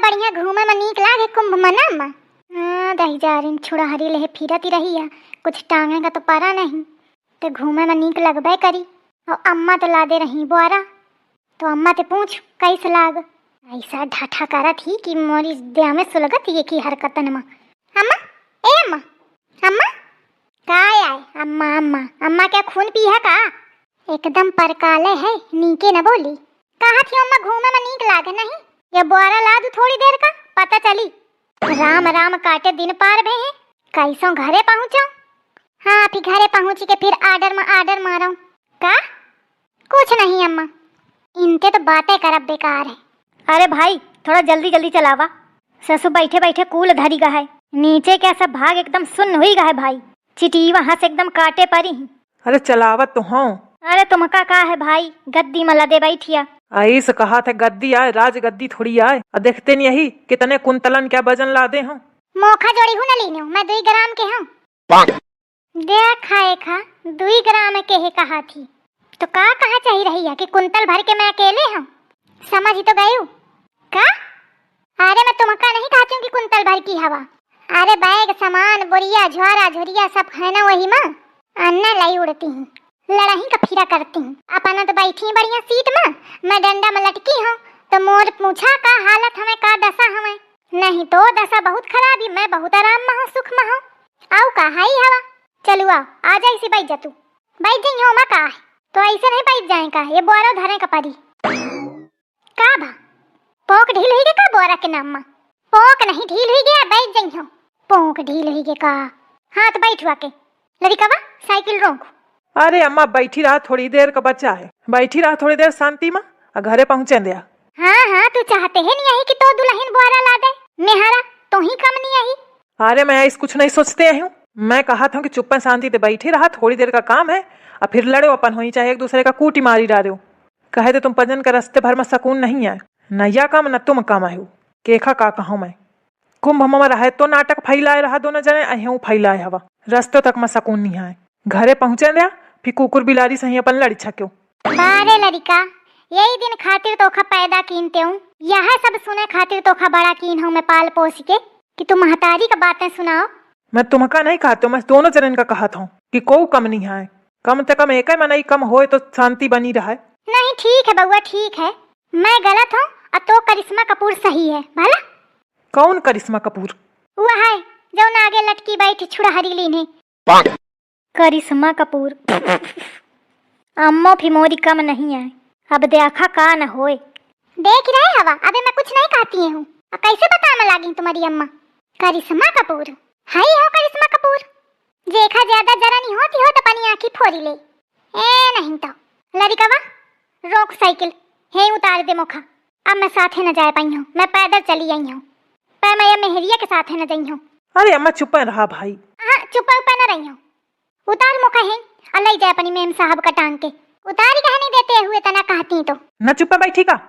बढ़िया घूमे में नीक लागे कुंभ मना। दही जा रही छुड़ा हरी ले फिरती रही है, कुछ टांगे का तो पारा नहीं, तो घूमे में नीक लगबे करी। और अम्मा तो ला दे रही बोरा, तो अम्मा ते पूछ कैसे लाग। ऐसा ढाठा करा थी कि मोरी देह में सुलगत ये की हरकतन में। अम्मा ए अम्मा, अम्मा काय आए? अम्मा अम्मा अम्मा क्या खून पी है का? एकदम परकाले है, नीके न बोली। कहा थी अम्मा घूमे में नीक लागे नहीं, ये बोरा ला दू थोड़ी देर का, पता चली। राम राम काटे दिन पार भे हैं, कैसो घरे पहुँचा? हाँ फिर घरे पहुँची के फिर आर्डर मारो का? कुछ नहीं अम्मा, इनके तो बातें करब बेकार है। अरे भाई थोड़ा जल्दी जल्दी चलावा, ससुर बैठे बैठे कूल धरी गा है, नीचे क्या सब भाग एकदम सुन्न हुई गा है भाई, चिटी वहाँ से एकदम काटे परी। अरे चलावत तो हूँ। अरे तुमका का है भाई, गद्दी में लदे बैठिया। आई से कहा था गद्दी आए, राज गद्दी थोड़ी आए। और देखते नहीं यही कितने कुंतलन क्या वजन लादे हूँ। मोखा जोड़ी हूँ न लीनी हूँ, मैं 2 ग्राम के हूँ। देखा खा 2 ग्राम के है कहा थी, तो का कहा चाहिए रही है कि कुंतल भर के मैं अकेले हूँ, समझ ही तो गई हूँ का? अरे मैं तुमका नहीं कहती हूँ कि कुंतल भर की हवा। अरे बैग सामान बोरिया झोरा झोरिया सब है ना वही माँ, अन्ना लाई उड़ती हूँ, लड़ाई का फिरा करती हूँ। अपना तो बैठी हूँ बढ़िया सीट में, मैं डंडा में लटकी हूँ, तो मोर पूछा का हालत हमें का दशा हमें, नहीं तो दशा बहुत खराब है, मैं बहुत आराम में हूँ सुख में हूँ। आओ का हाई हवा, चलू आओ आ जा इसी बैठ जा तू, बैठ जाई हो का है, तो ऐसे नहीं बैठ जाए का, ये बोरा धरे का परी का भा पोक ढील हुई का बोरा के नाम में, पोक नहीं ढील हुई गया, बैठ जाई हो, पोक ढील हुई के का। हाँ तो बैठ हुआ के लड़िकावा साइकिल रोक। अरे अम्मा बैठी रहा थोड़ी देर का बच्चा है, बैठी रहा थोड़ी देर शांति में, घरे पहुँचे दिया। हाँ तू चाहते है नहीं यही कि तो दुल्हन बोरा ला दे, मेहरा तो ही कम नहीं यही। अरे मैं ऐसा कुछ नहीं सोचते हूँ, मैं कहा था कि चुप शांति से बैठी रहा, थोड़ी देर का काम है, और फिर लड़ो अपन हो, चाहे एक दूसरे का कूटी मारी डालो। कहे तो तुम पजन का रास्ते भर में सकून नहीं है, न या काम न तुम काम आयो, केखा का कहूँ मैं। कुंभ में रहे तो नाटक फैलाए रहा, दोनों जने अहू फैलाए हवा, रास्ते तक में सकून नहीं है। घरे पहुँचे दिया फिर कुकुर बिलारी सही अपन लड़ी छक्यो। बारे लड़िका यही दिन खातिर तोखा पैदा कीनते हूँ, यह सब सुने खातिर तोखा बड़ा कीन हूँ मैं पाल पोस के, कि तुम महतारी का बातें सुनाओ। मैं तुमका नहीं कहता, मैं दोनों जनन का कहा था कि को कम नहीं है, कम से कम एक नहीं कम होए तो शांति बनी रहे। नहीं ठीक है बउआ ठीक है, मैं गलत हूँ और तो करिश्मा कपूर सही है भला। कौन करिश्मा कपूर? वह है जो ना आगे लटकी बैठी छुड़ा हरी लीने, करिश्मा कपूर। अम्मो भी मोरी कम नहीं है, अब देखा का न होए। देख रहे हवा, अबे मैं कुछ नहीं कहती हूँ, कैसे बता मैं लागी तुम्हारी अम्मा करिश्मा कपूर है हो करिश्मा कपूर, देखा ज्यादा जरा नहीं होती हो तो अपनी आँखी फोड़ी ले। ए नहीं तो लड़िकावा रोक साइकिल, हे उतार दे मोखा, अब मैं साथे न जा पाई हूँ, मैं पैदल चली आई हूँ, पर मैं मेहरिया के साथ न गई हूँ। अरे अम्मा चुप रहा भाई। हाँ चुप न रही हूँ, उतार मोखा है और ले जाए अपनी मेम साहब का टांग के, उतारी कह नहीं देते हुए तना कहती तो न चुप बैठी का।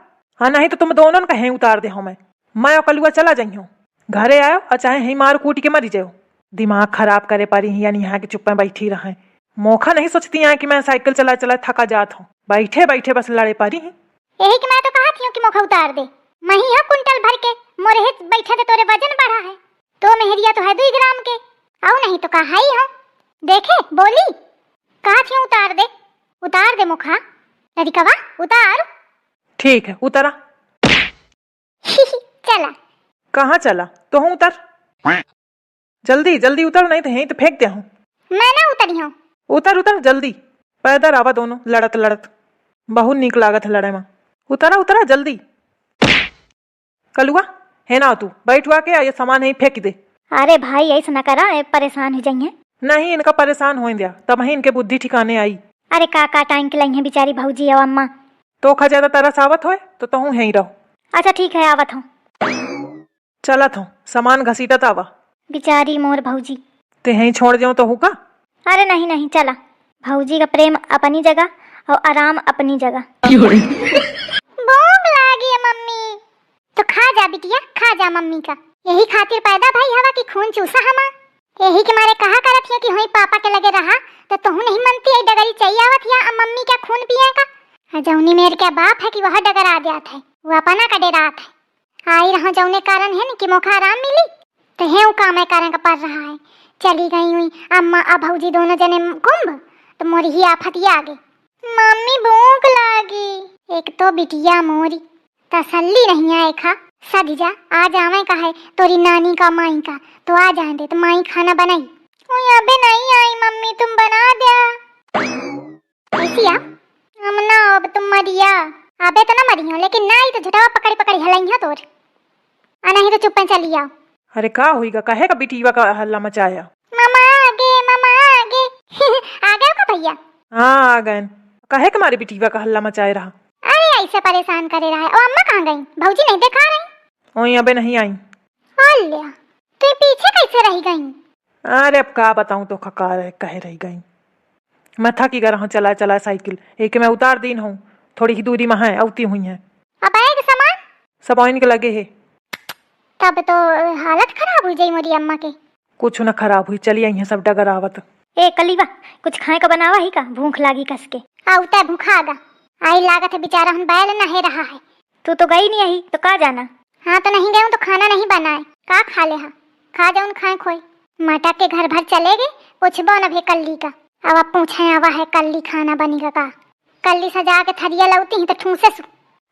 हाँ नहीं तो तुम दोनों कहे उतार दे हो, मैं और कलुआ चला जाई हूँ, घरे आयो और चाहे ही मार कूट के मरी जाओ, दिमाग खराब करे पारी यानी यहाँ के चुप में बैठी रहे। मौका नहीं सोचती यहाँ कि मैं साइकिल चला चला थका जात हूँ, बैठे बैठे बस लड़े पारी हैं। यही कि मैं तो कहती हूँ कि मौका उतार दे, मैं ही हूँ कुंटल भर के, मोरे हित बैठे थे तोरे वजन बढ़ा है, तो मेहरिया तो है 2 ग्राम के, आओ नहीं तो कहा ही हूँ, देखे बोली कहा थी उतार दे मुखा लड़िकावा उतार। ठीक है उतरा। चला कहाँ चला? तो हूँ उतर, जल्दी जल्दी उतर, नहीं तो यहीं तो फेंक दिया हूँ। मैं ना उतरी हूँ। उतर उतर जल्दी, पैदल आवा दोनों लड़त लड़त, बहुत नीक लागत है लड़े में। उतरा उतरा जल्दी। कलुआ है ना तू, बैठ हुआ के ये सामान ही फेंक दे। अरे भाई ऐसा न करा, परेशान हो जाइए। नहीं इनका परेशान हो दिया तब ही इनके बुद्धि ठिकाने आई। अरे काका टाइम के लाई है बेचारी भौजी और अम्मा, तो खा ज्यादा तरस आवत हो तो तहू यहीं रहो। अच्छा ठीक है आवत हूँ। चलत हूँ, सामान घसीटत आवा। बेचारी मोर भौजी ते यहीं छोड़ जाऊँ तो हुका? अरे नहीं नहीं चला, भौजी का प्रेम अपनी जगह और आराम अपनी जगह। भूख लागी है मम्मी, तो खा जा बिटिया खा जा मम्मी का, यही खातिर पैदा भाई हवा की खून चूसा हमा, यही के मारे कहा करत है कि होई पापा के लगे रहा तो तू नहीं मनती है डगरी चाहिए आवत या मम्मी क्या खून पिए का। जौनी मेरे क्या बाप है कि वह डगर आ जात है, वो अपना का डेरात है, आई रहा जौने कारण है न कि मोखा आराम मिली तो है वो काम कारण का पड़ रहा है। चली गई हुई अम्मा अब भौजी दोनों जने कुंभ तो मोरी ही आफत ही आ गई। मम्मी भूख लागी। एक तो बिटिया मोरी तसल्ली नहीं आए खा सद जा आ जावे का है तोरी नानी का माई का तो आ जाए दे तो माई खाना बनाई। ओए अबे नहीं आई मम्मी तुम बना दिया ऐसिया अमना अब तुम मरिया अबे तो ना मरी हो लेकिन ना आई तो झटावा पकड़ी पकड़ी हलैया तोर आ नहीं तो चुप चली आओ। अरे का हुईगा कहे का बिटिया का हल्ला मचाया। मामा आगे आ गए का भैया। हाँ आ गए। कहे का मारे बिटिया का हल्ला मचाए रहा। अरे ऐसे परेशान करे रहा है। ओ अम्मा कहाँ गई भौजी नहीं देखा रही। ओए अबे नहीं आई। अल्लाह तू पीछे कैसे रह गई। अरे अब का बताऊं तो खका रहे कहे रही गई। मैं थकी गया हूँ चला चला साइकिल एक मैं उतार दिन हूँ थोड़ी ही दूरी में है औती हुई है। अब आएगा सामान सब ऑइन के लगे है। तब तो हालत खराब हो जाई मोरी अम्मा के। कुछ न खराब हुई चली आई है सब डगर आवत। ए कलीवा कुछ खाए का बनावा ही का भूख लागी कस के। आउता भूखागा आई लागत है बेचारा हम बैल नहे रहा है। तू तो गई नहीं आई तो का जाना। हाँ तो नहीं गए तो खाना नहीं बनाए का खा ले हा खा जाऊन खाए खोई माता के घर भर चले गए पूछबो न भे कल्ली का अब पूछे आवा है कल्ली खाना बनेगा का। कल्ली सजा के थरिया लौती तो ठूसे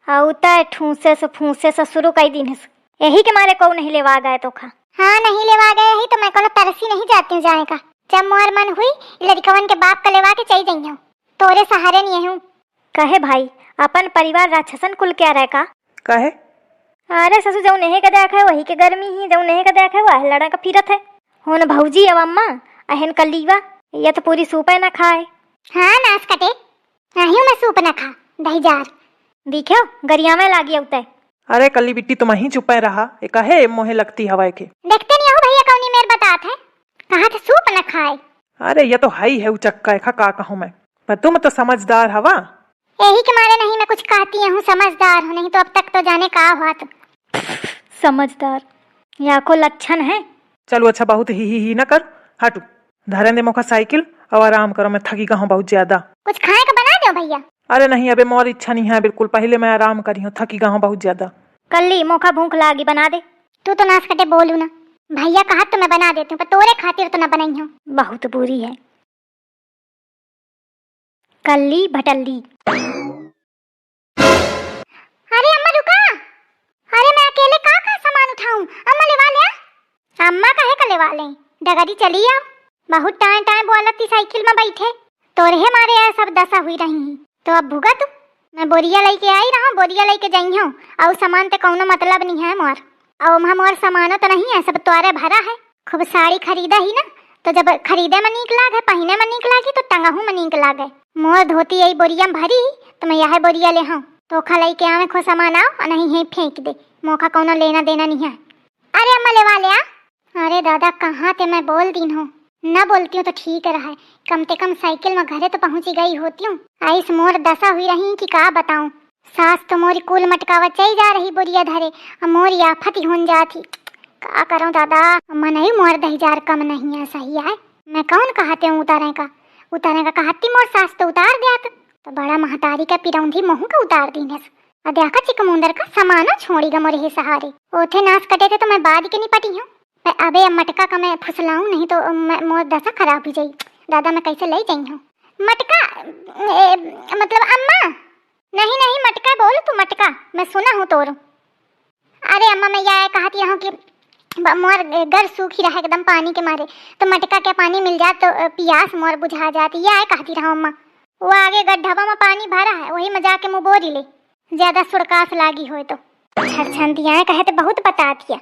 आउता ठूसे से फूसे से शुरू कई दिन यही के मारे को नहीं लेवा गए तो खा। हाँ नहीं लेवा गए ही तो मैं कोनो तरसी नहीं जाती हूँ जाने का। जब मोर मन हुई लड़कवन के बाप का लेवा के चल गई हूँ तोरे सहारे नहीं हूँ। कहे भाई अपन परिवार राक्षसन कुल क्या रहे का कहे। अरे ससु जऊ नहीं का देख है वही के गर्मी ही जऊ नहीं का देख है वह लड़ा का फिरत है होन भौजी अब अम्मा अहन कलीवा ये तो पूरी सूप न खाए। हाँ नाश कटे नहीं मैं सूप न खा दही जार दिखो गरिया में लागी उते। अरे कल्ली बिट्टी तुम ही चुपे रहा एक कहे मोहे लगती हवा के। देखते नहीं हो भैया कौनी मेरे बतात है कहा था सूप न खाए। अरे ये तो हाई है उचक्का है का कहूँ मैं पर तुम तो समझदार हवा। यही के मारे नहीं मैं कुछ कहती हूँ समझदार हूँ नहीं तो अब तक तो जाने का हुआ तो। समझदार या को लक्षण है। चलो अच्छा बहुत ही न कर हटू धरन दे मौका साइकिल और आराम करो मैं थकी गई बहुत ज्यादा। कुछ खाए का बना दो भैया। अरे नहीं अबे मोर इच्छा नहीं है बिल्कुल पहले मैं आराम करी हूँ थकी गई बहुत ज्यादा। कल्ली मौका भूख लागी बना दे। तू तो नाश कटे बोलू ना भैया कहा तो मैं बना देती हूँ पर तोरे खातिर तो न बनाई हूँ बहुत बुरी है। कल्ली भटल्ली। अरे अम्मा रुका अरे मैं अकेले का सामान उठाऊं अम्मा लेवा ले। अम्मा काहे का लेवा ले डगरी चली आओ बहुत टाइम टाइम बोलती साइकिल में बैठे तोरे मारे यार सब दशा हुई रही तो अब भूगा तू। मैं बोरिया लेके आई रहा बोरिया लेके जाई हूँ और सामान तो कौनो मतलब नहीं है मोर और मोर सामानो तो नहीं है सब तोरे भरा है। खूब साड़ी खरीदा ही ना तो जब खरीदे में नीक लागे पहने में नीक लागी तो टंगाहू में नीक लागे। मोर धोती यही बोरिया में भरी ही तो मैं यह बोरिया ले हूँ तो खा लेके आवे खो सामान आओ और नहीं है फेंक दे मौका कौनो लेना देना नहीं है। अरे अम्मा लेवा ले आ। अरे दादा कहाँ ते मैं बोल दी हूँ न बोलती हूँ तो ठीक रहा है कम से कम साइकिल में घरे तो पहुँची गई होती हूँ। आइस मोर दशा हुई रही कि का बताऊँ सास तो मोरी कुल मटकावा चल जा रही बोरिया धरे और मोरी आफत ही होन जाती का करूँ दादा। अम्मा नहीं मोर दहीजार कम नहीं है सही है मैं कौन कहते हूँ उतारे का कहती मोर सास तो उतार दिया तो बड़ा महतारी का पिरौंधी मोह का उतार दी है और देखा चिकमुंदर का सामाना छोड़ी गा मोरे सहारे ओथे नाश कटे थे तो मैं बाद के नहीं पटी हूँ। अबे मटका का मैं फुसलाऊं नहीं तो मोर दशा खराब हो जाई। दादा मैं कैसे ले जाई हूँ मटका मतलब अम्मा नहीं नहीं मटका बोल तू मटका मैं सुना हूँ तोर। अरे अम्मा मैं यह कहती हूँ कि मोर घर सूखी रहा एकदम पानी के मारे तो मटका के पानी मिल जाए तो प्यास मोर बुझा जाती यह कहती रहा अम्मा। वो आगे गड्ढवा में पानी भरा है वही में जाके मुँह बोरी ले ज्यादा सुड़कास लागी हो तो छन दिया कहे तो बहुत बता दिया।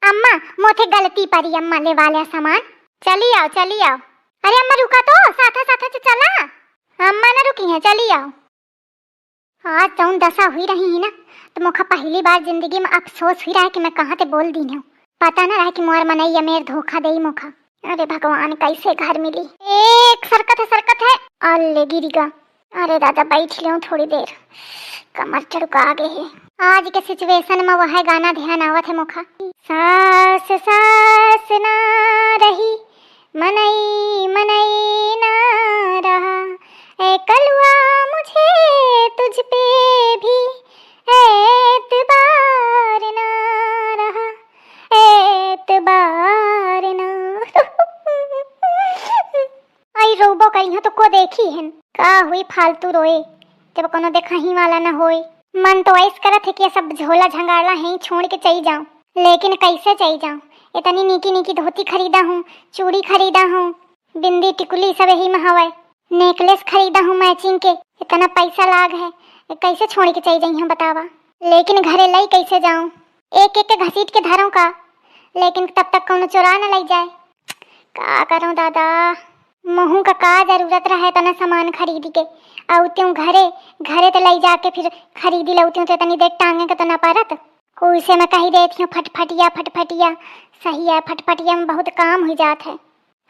अम्मा मोथे गलती परी अम्मा ले वाले सामान चली आओ। अरे अम्मा रुका तो साथा से चला अम्मा ना रुकी है चली आओ। आज जौन दशा हुई रही है ना तो मुखा पहली बार जिंदगी में अफसोस हुई रहा है कि मैं कहाँ ते बोल दी हूँ पता ना रहा कि मोर मनैया मेर धोखा दे मुखा। अरे भगवान कैसे घर मिली एक सरकत है अल्ले गिरिगा। अरे दादा बैठ लियो थोड़ी देर कमर चढ़का आगे है। आज के सिचुएशन में वह गाना ध्यान आवत है मुखा सास ना रही मनई ना रहा ए कलुआ मुझे तुझ पे भी एतबार देखी है का हुई फालतू रोए जब कोनो देखही वाला न होए। मन तो ऐस करत है कि ये सब झोला झंगाड़ा है छोड़ के चली जाऊं, लेकिन कैसे चली जाऊं। इतनी नीकी नीकी धोती खरीदा हूँ, चूड़ी खरीदा हूँ, बिंदी टिकुली सब यही में हवे, नेकलेस खरीदा हूँ मैचिंग के, इतना पैसा लाग है, कैसे छोड़ के चली जाई हम बतावा। लेकिन घरे लई कैसे जाऊं, एक एक के घसीट के धरूं का, लेकिन तब तक कोनो चुरा न लग जाए। का करूं दादा, मुँह का जरूरत रहे तना सामान खरीदी के आउती हूँ घरे, घरे तो लई जाके फिर खरीदी लौती हूँ तो इतनी देर टांगे के तो ना पारत। उसे मैं कही देती हूँ फटफटिया फटफटिया, सही है फटफटिया में बहुत काम हो जात है,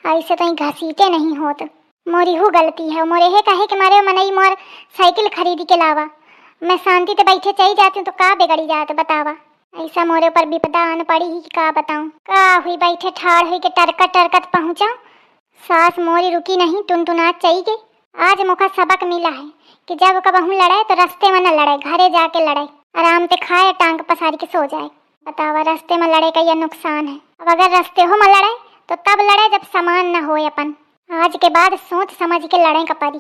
ऐसे तो घसीटे नहीं होत। मोरी हु गलती है, मोरे है कहे कि मारे मनई मोर साइकिल खरीदी के लावा, मैं शांति से बैठे चली जाती हूँ तो का बिगड़ी जात बतावा। ऐसा मोरे ऊपर विपदा आन पड़ी ही का बताऊं। का हुई बैठे ठाड़ हुई के टरकत टरकत पहुँचा, सास मोरी रुकी नहीं, टुनटुनात चली गई। आज मौका सबक मिला है कि जब कबहू लड़े तो रास्ते में न लड़े, घरे जाके लड़े, आराम से खाए टांग पसारी के सो जाए। बतावा रास्ते में लड़े का यह नुकसान है। अब अगर रास्ते हो में लड़े तो तब लड़े जब सामान न होए अपन। आज के बाद सोच समझ के लड़े का परी।